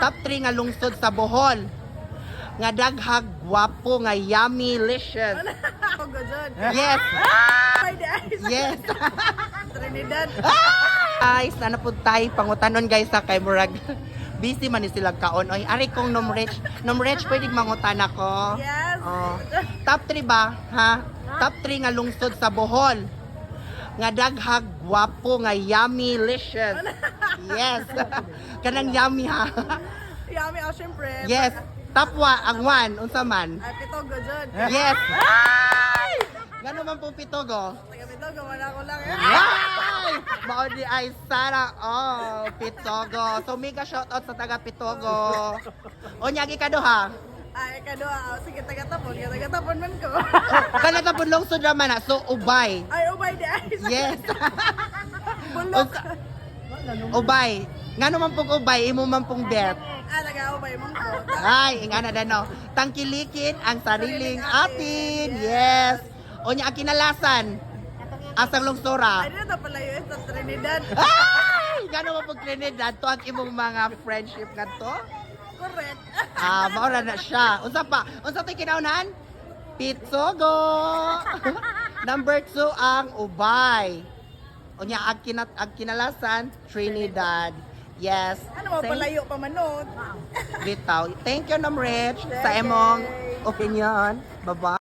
Top 3 nga lungsod sa Bohol. Nga daghag gwapo nga yummy licious. Ako gudod. Yes. Ay, di ay. Yes. Trinidad. Guys, sana po tayo pangutanon guys sa kay Murag. Busy man ni sila kaon. Oy, ari kong Nomrich. Nomrich, pwede mangutan ako. Yes. Oh. Top 3 ba? Ha? Top 3 nga lungsod sa Bohol. Nga daghag gwapo nga yummy licious. Yes. Kanang yummy ha. Yummy, oh, syempre. Yes. Top 1, ang 1, unsa man? Ay, pito gudod. Yes. Ngano man po pitogo? Taga pito, gawa ko lang. Ay! Mao di ay sana oh, Pitogo. So mega shoutout sa taga Pitogo. O nyagi ka duha. Ay, kadua. Sige, taga-tapon. Taga-tapon man ko. Kana ta punlong sud naman na. So ubay. Ay, ubay di ay. Yes. Bulok. Ubay. Ngano man pong ubay imo man pong bet. Ah, taga-ubay man ko. Ay, ingana dano. Tangkilikin ang sariling atin. Yes. O nya kinalasan. Asang lungsura. Ay, dito pala yung sa Trinidad. Ay! Ngano man pong Trinidad to ang imong mga friendship kadto? Correct. Maura na siya. Unsa pa? Unsa tay kinaunan? Pitsogo. Number 2 ang ubay. Unya ang kinalasan Trinidad. Yes. Ano mo, palayo pa manod. Bitaw. Thank you, Namrich, sa imong opinion. Bye-bye.